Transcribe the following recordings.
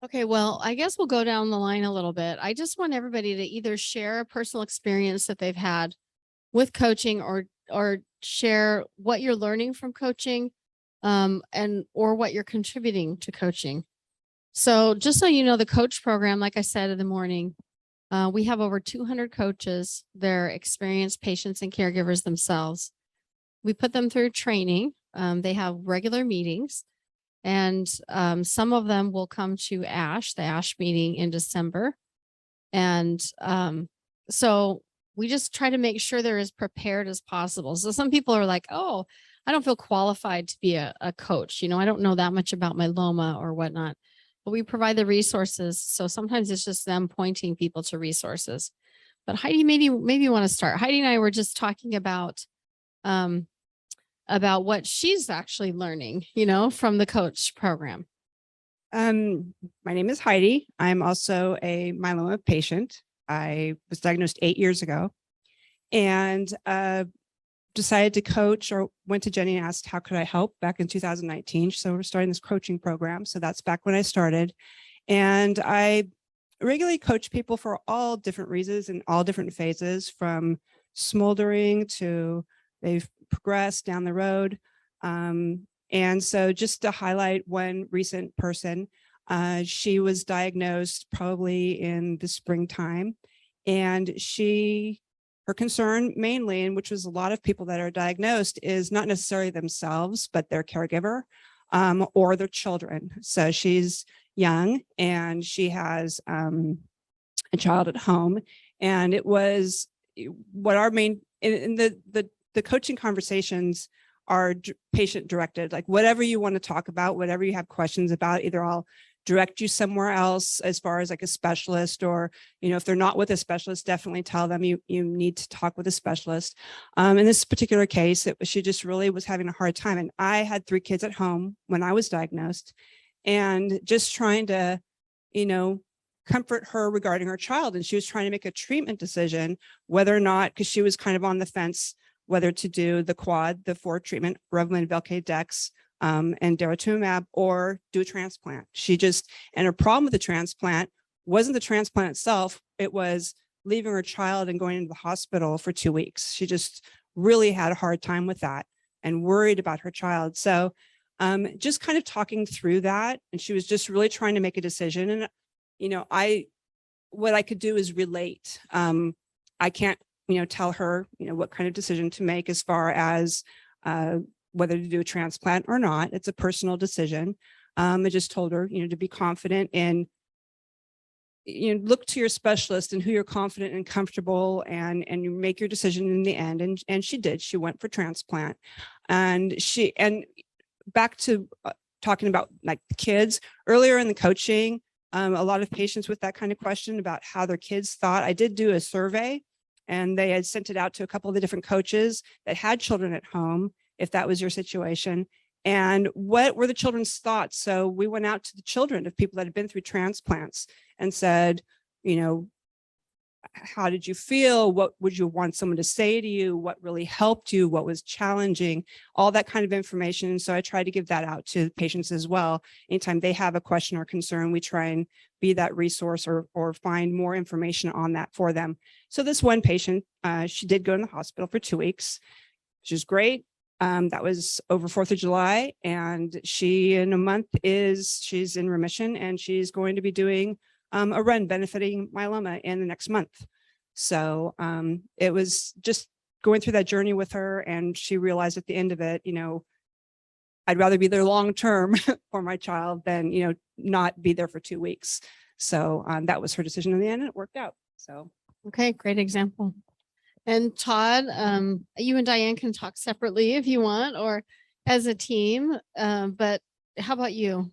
Okay, well, I guess we'll go down the line a little bit. I just want everybody to either share a personal experience that they've had with coaching or share what you're learning from coaching and or what you're contributing to coaching. So just so you know, the coach program, like I said in the morning, we have over 200 coaches. They're experienced patients and caregivers themselves. We put them through training. They have regular meetings, and some of them will come to the ASH meeting in December. And so we just try to make sure they're as prepared as possible. So some people are like, oh, I don't feel qualified to be a coach. I don't know that much about myeloma or whatnot, but we provide the resources. So sometimes it's just them pointing people to resources. But Heidi, maybe you want to start. Heidi and I were just talking um, about what she's actually learning, from the coach program. My name is Heidi. I'm also a myeloma patient. I was diagnosed 8 years ago and decided to coach, or went to Jenny and asked, how could I help, back in 2019. So we're starting this coaching program. So that's back when I started. And I regularly coach people for all different reasons and all different phases, from smoldering to they've progressed down the road. And so just to highlight one recent person, she was diagnosed probably in the springtime, and her concern mainly, and which was a lot of people that are diagnosed, is not necessarily themselves, but their caregiver or their children. So she's young and she has a child at home, and it was what our main in the coaching conversations are patient directed. Like, whatever you want to talk about, whatever you have questions about, either I'll direct you somewhere else as far as like a specialist, or, if they're not with a specialist, definitely tell them you need to talk with a specialist. In this particular case, she just really was having a hard time. And I had 3 kids at home when I was diagnosed, and just trying to, comfort her regarding her child. And she was trying to make a treatment decision, whether or not, because she was kind of on the fence, whether to do the quad, the 4 treatment, Revlimid, Velcade, Dex, and daratumumab, or do a transplant. And her problem with the transplant wasn't the transplant itself. It was leaving her child and going into the hospital for 2 weeks. She just really had a hard time with that and worried about her child. So just kind of talking through that. And she was just really trying to make a decision. And, what I could do is relate. I can't, tell her, what kind of decision to make as far as whether to do a transplant or not. It's a personal decision. I just told her, to be confident and, look to your specialist and who you're confident and comfortable, and you make your decision in the end. And she did. She went for transplant. And back to talking about like the kids earlier in the coaching, a lot of patients with that kind of question about how their kids thought. I did do a survey, and they had sent it out to a couple of the different coaches that had children at home, if that was your situation, and what were the children's thoughts. So we went out to the children of people that had been through transplants and said, how did you feel? What would you want someone to say to you? What really helped you? What was challenging? All that kind of information. So I try to give that out to patients as well. Anytime they have a question or concern, we try and be that resource or find more information on that for them. So this one patient, she did go in the hospital for 2 weeks, which is great. That was over 4th of July. And she, in a month, she's in remission, and she's going to be doing a run benefiting myeloma in the next month. So it was just going through that journey with her, and she realized at the end of it, I'd rather be there long term for my child than, not be there for 2 weeks. So that was her decision in the end, and it worked out. So Okay, great example. And Todd, you and Diane can talk separately if you want, or as a team. But how about you?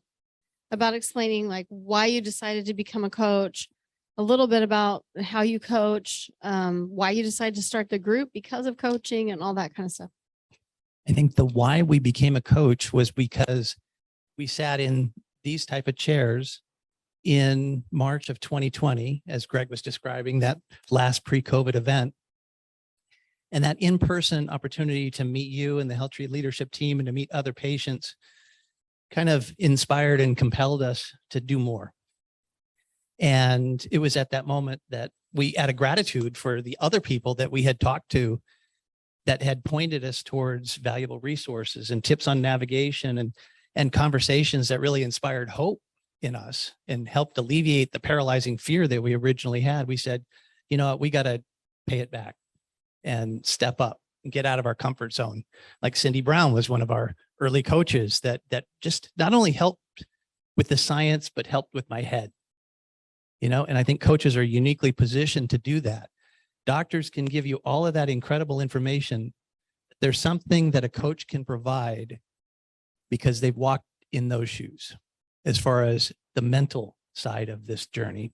About explaining like why you decided to become a coach, a little bit about how you coach, why you decided to start the group because of coaching and all that kind of stuff. I think the why we became a coach was because we sat in these type of chairs in March of 2020, as Greg was describing, that last pre-COVID event. And that in-person opportunity to meet you and the HealthTree leadership team and to meet other patients kind of inspired and compelled us to do more. And it was at that moment that we, out of gratitude for the other people that we had talked to that had pointed us towards valuable resources and tips on navigation and conversations that really inspired hope in us and helped alleviate the paralyzing fear that we originally had. We said, you know, we got to pay it back and step up and get out of our comfort zone. Like Cindy Brown was one of our early coaches that just not only helped with the science, but helped with my head, you know, and I think coaches are uniquely positioned to do that. Doctors can give you all of that incredible information. There's something that a coach can provide because they've walked in those shoes as far as the mental side of this journey.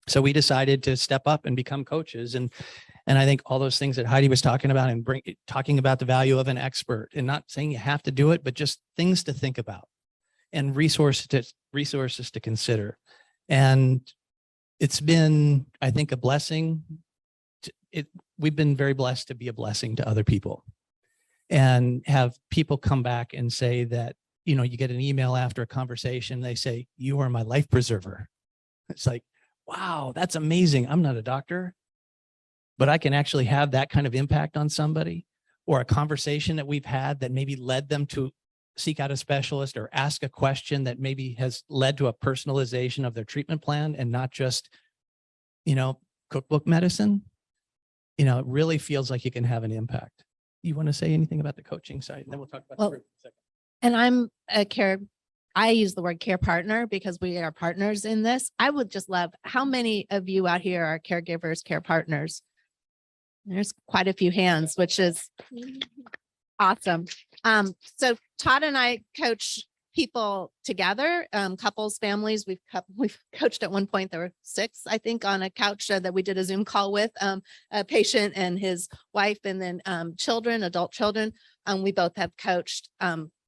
So we decided to step up and become coaches. And I think all those things that Heidi was talking about and talking about the value of an expert, and not saying you have to do it, but just things to think about and resources to consider. And it's been, I think, a blessing. We've been very blessed to be a blessing to other people and have people come back and say that, you know, you get an email after a conversation, they say, you are my life preserver. It's like, wow, that's amazing. I'm not a doctor, but I can actually have that kind of impact on somebody, or a conversation that we've had that maybe led them to seek out a specialist or ask a question that maybe has led to a personalization of their treatment plan and not just, you know, cookbook medicine. You know, it really feels like you can have an impact. You want to say anything about the coaching side? And then we'll talk about the group in a second. And I'm I use the word care partner because we are partners in this. I would just love, how many of you out here are caregivers, care partners? There's quite a few hands, which is awesome. So Todd and I coach people together, couples, families. We've coached at one point. There were 6, I think, on a couch that we did a Zoom call with, a patient and his wife, and then children, adult children. We both have coached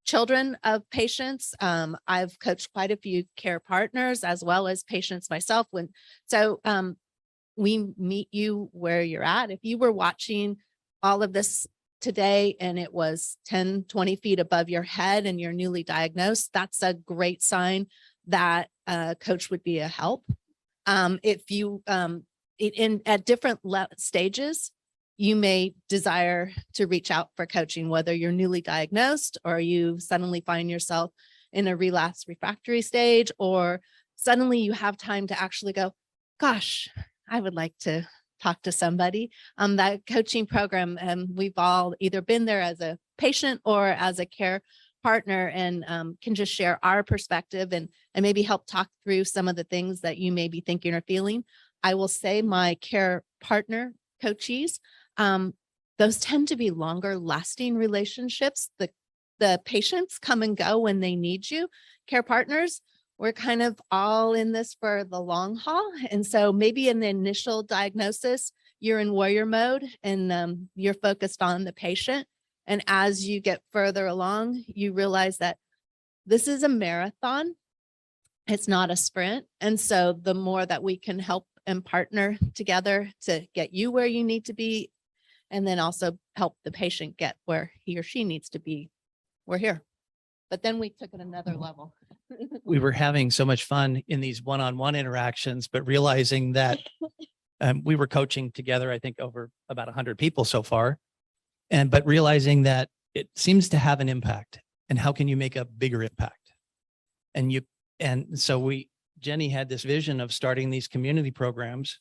children of patients. I've coached quite a few care partners as well as patients myself. We meet you where you're at. If you were watching all of this today and it was 10, 20 feet above your head and you're newly diagnosed, that's a great sign that a coach would be a help. If you, at different stages, you may desire to reach out for coaching, whether you're newly diagnosed or you suddenly find yourself in a relapse refractory stage, or suddenly you have time to actually go, gosh, I would like to talk to somebody. That coaching program, we've all either been there as a patient or as a care partner, and can just share our perspective and maybe help talk through some of the things that you may be thinking or feeling. I will say my care partner coachees, those tend to be longer lasting relationships. The patients come and go when they need you. Care partners, we're kind of all in this for the long haul. And so maybe in the initial diagnosis, you're in warrior mode and you're focused on the patient. And as you get further along, you realize that this is a marathon. It's not a sprint. And so the more that we can help and partner together to get you where you need to be, and then also help the patient get where he or she needs to be, we're here. But then we took it another level. We were having so much fun in these one-on-one interactions, but realizing that we were coaching together, I think over about 100 people so far. But realizing that it seems to have an impact, and how can you make a bigger impact? And so Jenny had this vision of starting these community programs,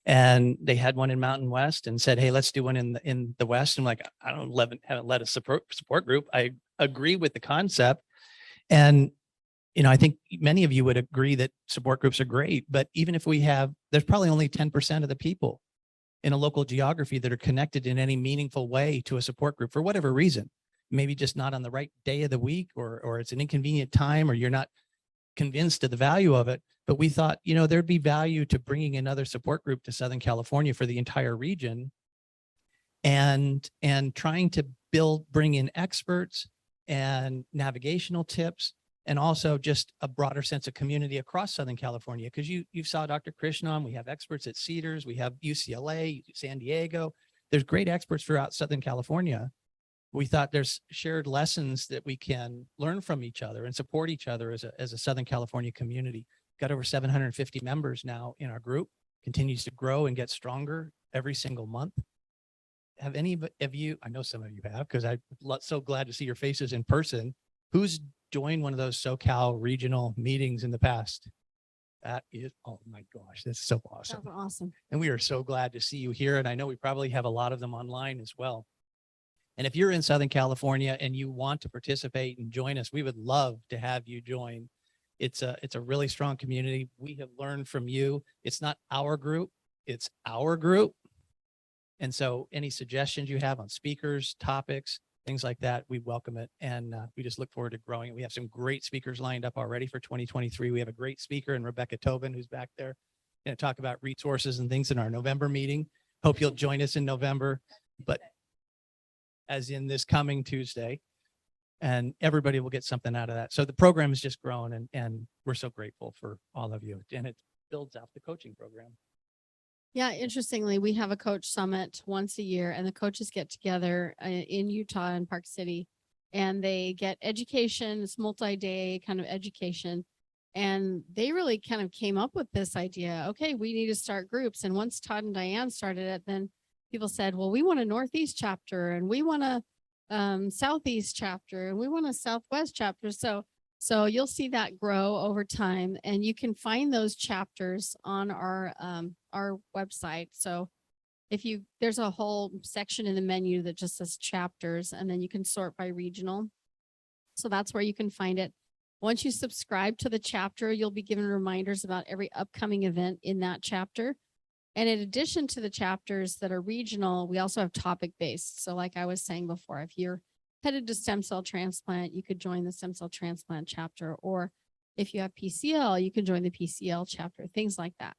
and they had one in Mountain West and said, hey, let's do one in the West. I'm like, haven't led a support group. I agree with the concept. And, you know, I think many of you would agree that support groups are great, but even if there's probably only 10% of the people in a local geography that are connected in any meaningful way to a support group for whatever reason, maybe just not on the right day of the week, or it's an inconvenient time, or you're not convinced of the value of it. But we thought, you know, there'd be value to bringing another support group to Southern California for the entire region, and trying to bring in experts and navigational tips, and also just a broader sense of community across Southern California. Because you saw Dr. Krishnan, we have experts at Cedars, we have UCLA, San Diego. There's great experts throughout Southern California. We thought there's shared lessons that we can learn from each other and support each other as a Southern California community. got over 750 members now in our group, continues to grow and get stronger every single month. Have any of you, I know some of you have, because I'm so glad to see your faces in person. Who's joined one of those SoCal regional meetings in the past? That is, oh my gosh, that's so awesome. That's awesome. And we are so glad to see you here. And I know we probably have a lot of them online as well. And if you're in Southern California and you want to participate and join us, we would love to have you join. It's a really strong community. We have learned from you. It's not our group, it's our group. And so any suggestions you have on speakers, topics, things like that, we welcome it. And we just look forward to growing. We have some great speakers lined up already for 2023. We have a great speaker in Rebecca Tobin, who's back there, going to talk about resources and things in our November meeting. Hope you'll join us in November, but as in this coming Tuesday, and everybody will get something out of that. So the program has just grown, and we're so grateful for all of you. And it builds out the coaching program. Yeah, interestingly, we have a coach summit once a year, and the coaches get together in Utah in Park City, and they get education. It's multi-day kind of education. And they really kind of came up with this idea. Okay, we need to start groups. And once Todd and Diane started it, then people said, well, we want a Northeast chapter, and we want a Southeast chapter, and we want a Southwest chapter. So you'll see that grow over time, and you can find those chapters on our website. So there's a whole section in the menu that just says chapters, and then you can sort by regional. So that's where you can find it. Once you subscribe to the chapter, you'll be given reminders about every upcoming event in that chapter. And in addition to the chapters that are regional, we also have topic based. So like I was saying before, if you're headed to stem cell transplant, you could join the stem cell transplant chapter, or if you have PCL, you can join the PCL chapter, things like that.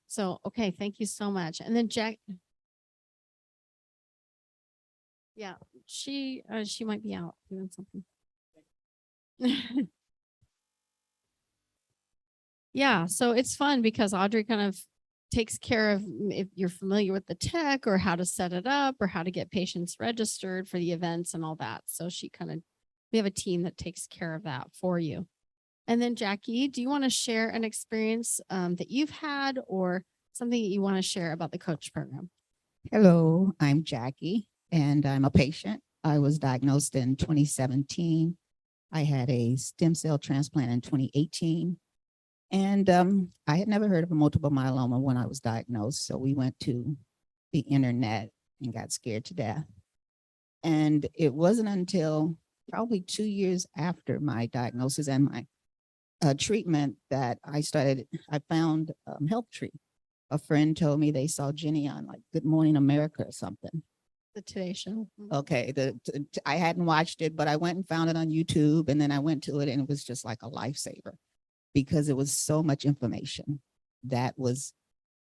So, okay, thank you so much. And then Jack, yeah, she might be out doing something. Yeah, so it's fun because Audrey kind of takes care of, if you're familiar with the tech or how to set it up or how to get patients registered for the events and all that. So we have a team that takes care of that for you. And then Jackie, do you want to share an experience that you've had or something that you want to share about the coach program? Hello, I'm Jackie, and I'm a patient. I was diagnosed in 2017. I had a stem cell transplant in 2018. And I had never heard of a multiple myeloma when I was diagnosed. So we went to the internet and got scared to death. And it wasn't until probably 2 years after my diagnosis and my treatment that I found HealthTree. A friend told me they saw Jenny on like Good Morning America or something. The Today Show. Okay, I hadn't watched it, but I went and found it on YouTube, and then I went to it, and it was just like a lifesaver because it was so much information that was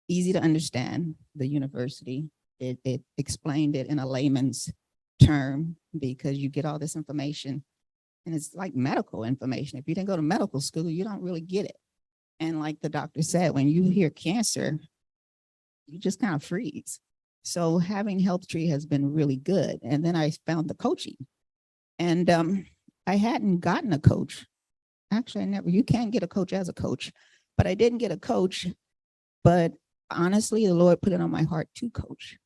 easy to understand. The university, it explained it in a layman's term because you get all this information, and it's like medical information. If you didn't go to medical school, you don't really get it. And like the doctor said, when you hear cancer, you just kind of freeze. So having HealthTree has been really good. And then I found the coaching, and I hadn't gotten a coach. Actually, you can't get a coach as a coach, but I didn't get a coach. But honestly, the Lord put it on my heart to coach.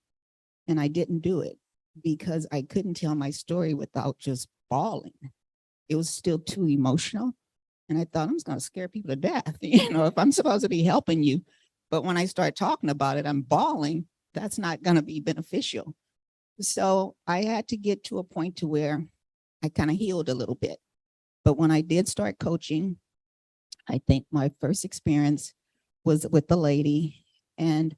And I didn't do it because I couldn't tell my story without just bawling. It was still too emotional. And I thought, I'm just going to scare people to death, if I'm supposed to be helping you. But when I start talking about it, I'm bawling. That's not going to be beneficial. So I had to get to a point to where I kind of healed a little bit. But when I did start coaching, I think my first experience was with the lady. And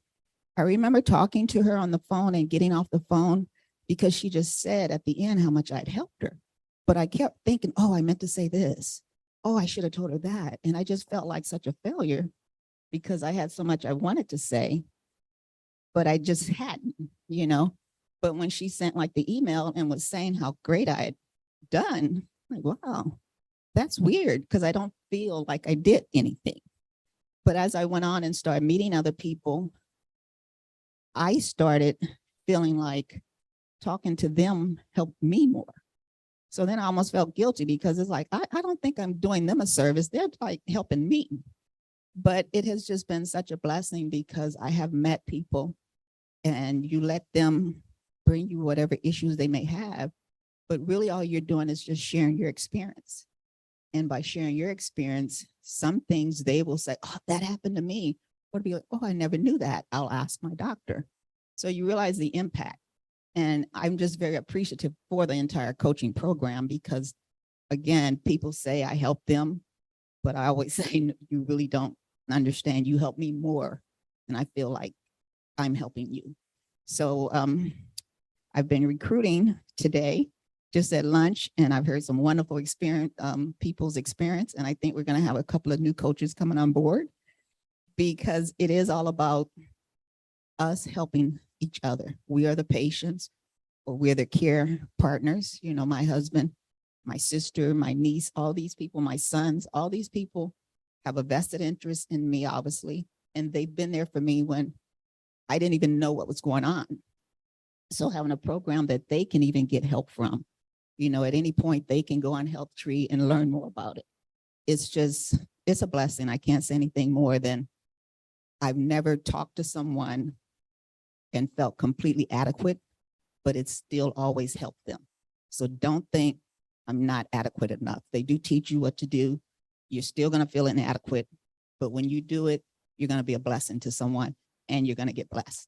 I remember talking to her on the phone and getting off the phone because she just said at the end how much I'd helped her. But I kept thinking, oh, I meant to say this. Oh, I should have told her that. And I just felt like such a failure because I had so much I wanted to say, but I just hadn't, But when she sent like the email and was saying how great I had done, I'm like, wow, that's weird because I don't feel like I did anything. But as I went on and started meeting other people, I started feeling like talking to them helped me more. So then I almost felt guilty because it's like, I don't think I'm doing them a service. They're like helping me. But it has just been such a blessing because I have met people and you let them bring you whatever issues they may have. But really all you're doing is just sharing your experience. And by sharing your experience, some things they will say, oh, that happened to me. Or be like, oh, I never knew that. I'll ask my doctor. So you realize the impact. And I'm just very appreciative for the entire coaching program because, again, people say I help them, but I always say you really don't understand. You help me more, and I feel like I'm helping you. So I've been recruiting today just at lunch, and I've heard some wonderful experience, people's experience, and I think we're going to have a couple of new coaches coming on board because it is all about us helping each other. We are the patients, or we're the care partners. You know, my husband, my sister, my niece, all these people, my sons, all these people have a vested interest in me, obviously, and they've been there for me when I didn't even know what was going on. So having a program that they can even get help from, you know, at any point they can go on HealthTree and learn more about it. It's a blessing. I can't say anything more than I've never talked to someone and felt completely adequate, but it's still always helped them. So don't think I'm not adequate enough. They do teach you what to do. You're still going to feel inadequate, but when you do it, you're going to be a blessing to someone and you're going to get blessed.